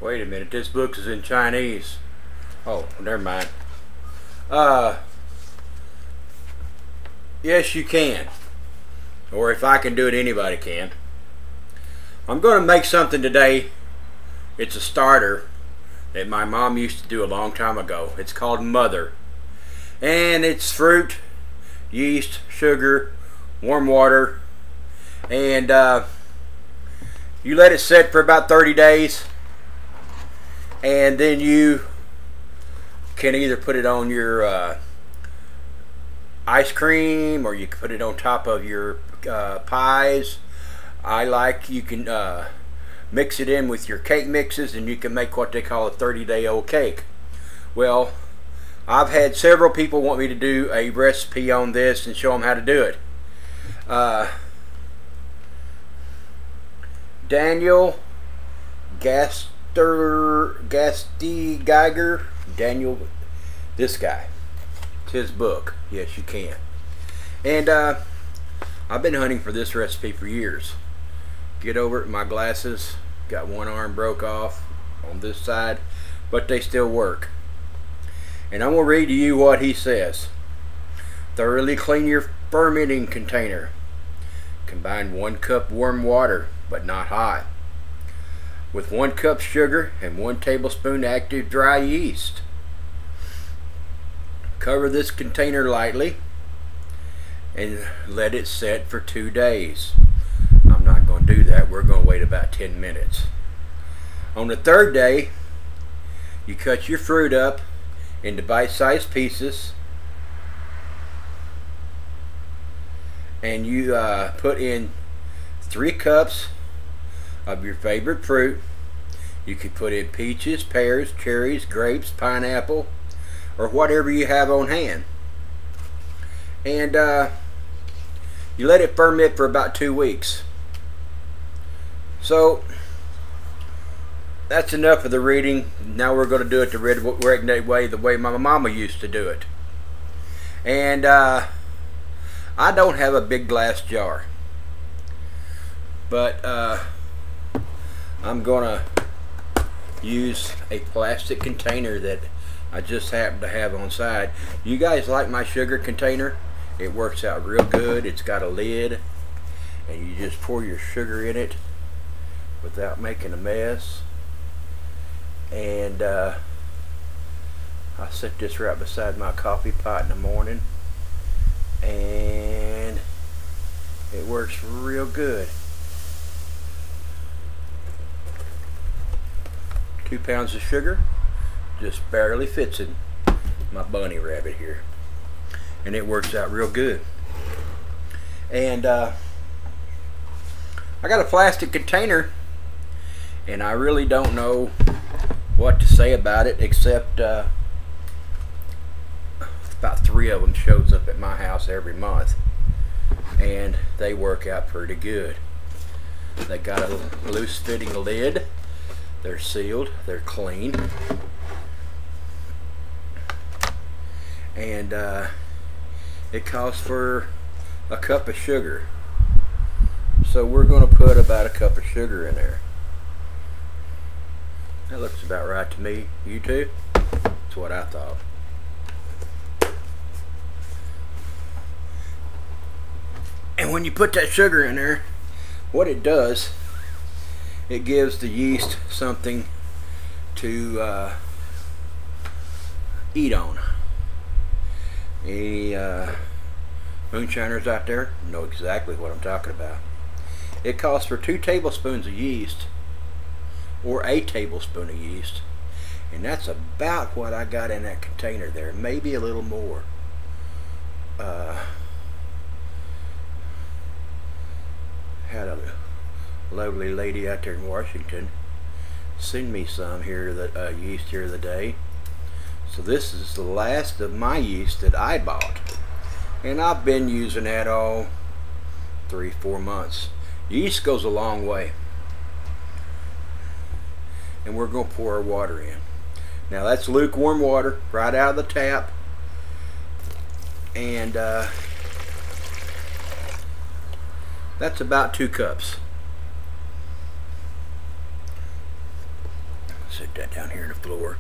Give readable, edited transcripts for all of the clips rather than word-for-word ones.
Wait a minute, this book is in Chinese. Oh, never mind. Yes, you can. Or if I can do it, anybody can. I'm going to make something today. It's a starter that my mom used to do a long time ago. It's called Mother. And it's fruit, yeast, sugar, warm water, and you let it set for about 30 days, and then you can either put it on your ice cream, or you can put it on top of your pies. You can mix it in with your cake mixes, and you can make what they call a 30-day-old cake. Well, I've had several people want me to do a recipe on this and show them how to do it. Daniel Geiger, Daniel, this guy, it's his book. Yes, you can. And I've been hunting for this recipe for years. Get over it, my glasses got one arm broke off on this side, but they still work. And I'm going to read to you what he says. Thoroughly clean your fermenting container. Combine 1 cup warm water, but not hot, with 1 cup sugar and 1 tablespoon active dry yeast. Cover this container lightly and let it set for 2 days. I'm not going to do that. We're going to wait about 10 minutes. On the 3rd day, you cut your fruit up into bite-sized pieces, and you put in 3 cups of your favorite fruit. You could put in peaches, pears, cherries, grapes, pineapple, or whatever you have on hand. And you let it ferment for about 2 weeks. So that's enough of the reading. Now we're going to do it the right way, the way my mama used to do it. And I don't have a big glass jar, but I'm going to use a plastic container that I just happen to have on side. You guys like my sugar container? It works out real good. It's got a lid, and you just pour your sugar in it without making a mess. And I set this right beside my coffee pot in the morning, and it works real good. 2 pounds of sugar just barely fits in my bunny rabbit here, and it works out real good. And I got a plastic container, and I really don't know what to say about it, except about 3 of them shows up at my house every month, and they work out pretty good. They got a loose fitting lid, they're sealed, they're clean, and it calls for a cup of sugar. So we're going to put about a cup of sugar in there. That looks about right to me. You too? That's what I thought. And when you put that sugar in there, what it does, it gives the yeast something to eat on. Any moonshiners out there know exactly what I'm talking about. It calls for 2 tablespoons of yeast, or a tablespoon of yeast, and that's about what I got in that container there, maybe a little more. Had a lovely lady out there in Washington send me some here, yeast here the day. So this is the last of my yeast that I bought, and I've been using that all 3-4 months. Yeast goes a long way. And we're going to pour our water in. Now that's lukewarm water right out of the tap, and that's about 2 cups. Set that down here on the floor.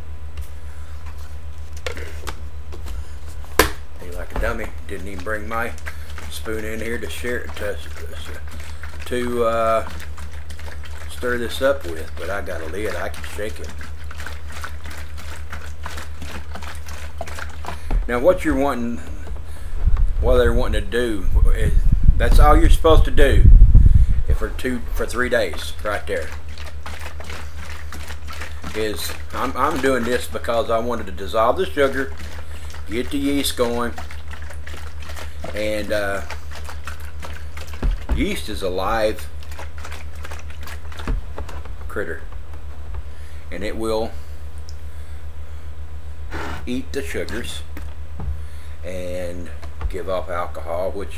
Ain't like a dummy. Didn't even bring my spoon in here to share to stir this up with, but I got a lid. I can shake it. Now, what they're wanting to do is, that's all you're supposed to do for 3 days, right there. Is I'm doing this because I wanted to dissolve the sugar, get the yeast going, and yeast is a live critter, and it will eat the sugars and give off alcohol, which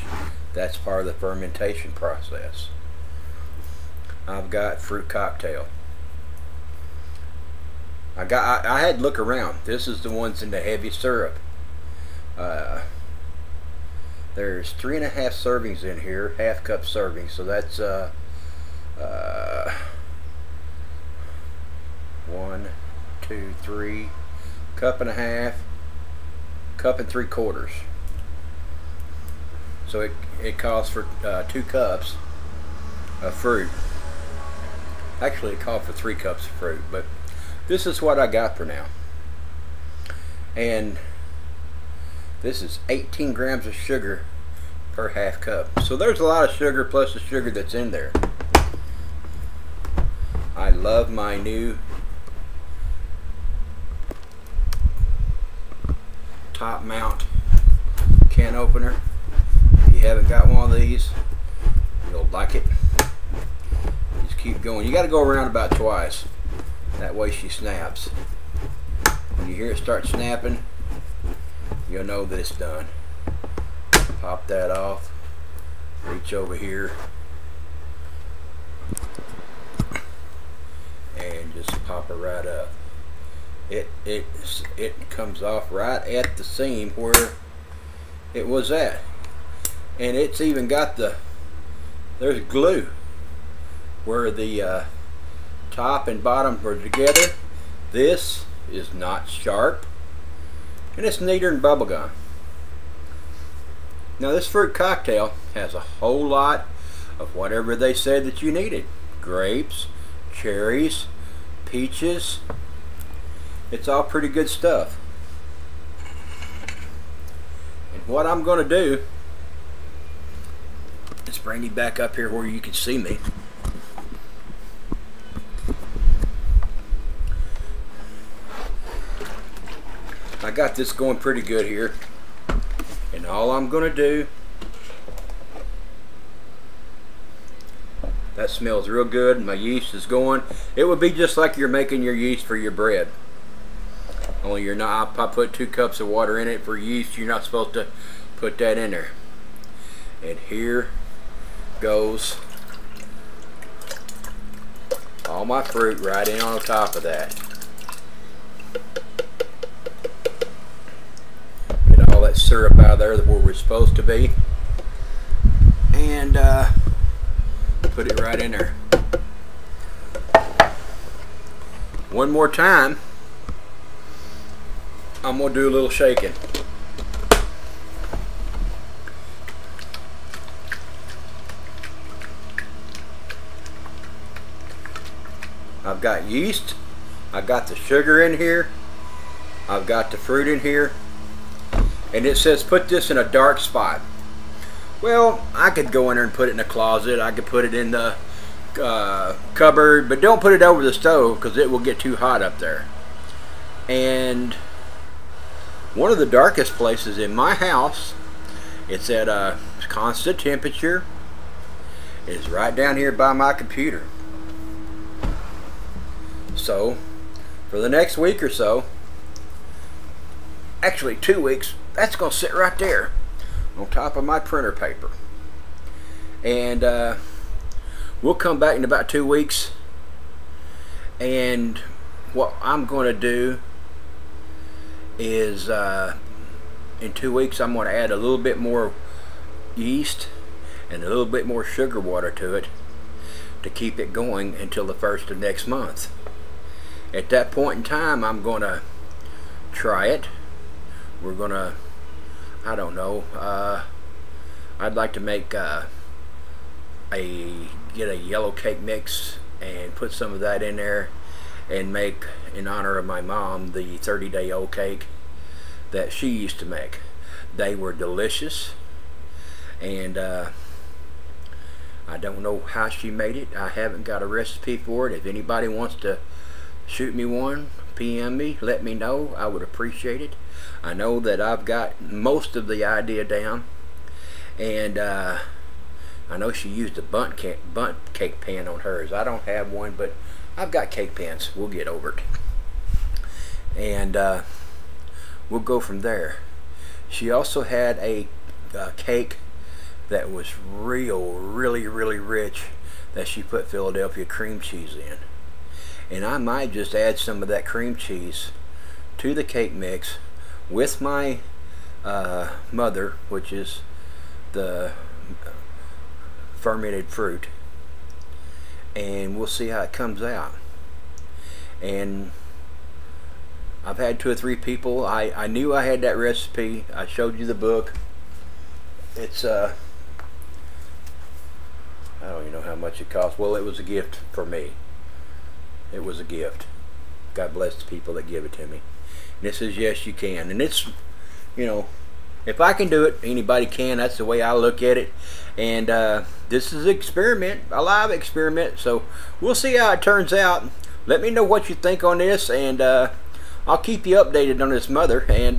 that's part of the fermentation process. I've got fruit cocktail. I had to look around. This is the ones in the heavy syrup. There's 3.5 servings in here, half cup servings, so that's 1, 2, 3, cup and a half, cup and 3/4. So it calls for 2 cups of fruit. Actually, it called for 3 cups of fruit, but this is what I got for now. And this is 18 grams of sugar per half cup. So there's a lot of sugar plus the sugar that's in there. I love my new top mount can opener. If you haven't got one of these, you'll like it. Just keep going. You got to go around about twice. That way she snaps. When you hear it start snapping, you'll know that it's done. Pop that off. Reach over here and just pop it right up. It comes off right at the seam where it was at, and it's even got there's glue where the top and bottom are together. This is not sharp, and it's neater than bubble gum. Now, this fruit cocktail has a whole lot of whatever they said that you needed. Grapes, cherries, peaches. It's all pretty good stuff. And what I'm going to do is bring you back up here where you can see me. I got this going pretty good here, and all I'm going to do, that smells real good. My yeast is going. It would be just like you're making your yeast for your bread, only you're not. I put 2 cups of water in it. For yeast, you're not supposed to put that in there. And here goes all my fruit right in on top of that. Get all that syrup out of there where we're supposed to be, and put it right in there. One more time, I'm going to do a little shaking. I've got yeast, I've got the sugar in here, I've got the fruit in here, and it says put this in a dark spot. Well, I could go in there and put it in a closet, I could put it in the cupboard, but don't put it over the stove because it will get too hot up there. And one of the darkest places in my house, it's at a constant temperature, is right down here by my computer. So for the next week or so, actually 2 weeks, that's going to sit right there on top of my printer paper. And we'll come back in about 2 weeks, and what I'm going to do is in 2 weeks I'm going to add a little bit more yeast and a little bit more sugar water to it to keep it going until the 1st of next month. at that point in time, I'm gonna try it. We're gonna, I don't know, I'd like to make get a yellow cake mix and put some of that in there and make, in honor of my mom, the 30-day-old cake that she used to make. They were delicious, and I don't know how she made it. I haven't got a recipe for it. If anybody wants to shoot me one, PM me, let me know. I would appreciate it. I know that I've got most of the idea down, and I know she used a bundt cake pan on hers. I don't have one, but I've got cake pans. We'll get over it, and we'll go from there. She also had a cake that was really rich that she put Philadelphia cream cheese in, and I might just add some of that cream cheese to the cake mix with my mother, which is the fermented fruit, and we'll see how it comes out. And I've had 2 or 3 people. I knew I had that recipe. I showed you the book. It's I don't even know how much it cost. Well, it was a gift for me. It was a gift. God bless the people that give it to me. And it says, yes, you can. And it's, you know, if I can do it, anybody can. That's the way I look at it. And this is an experiment, a live experiment. So we'll see how it turns out. Let me know what you think on this, and I'll keep you updated on this mother, and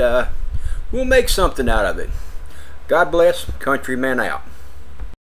we'll make something out of it. God bless. Countryman out.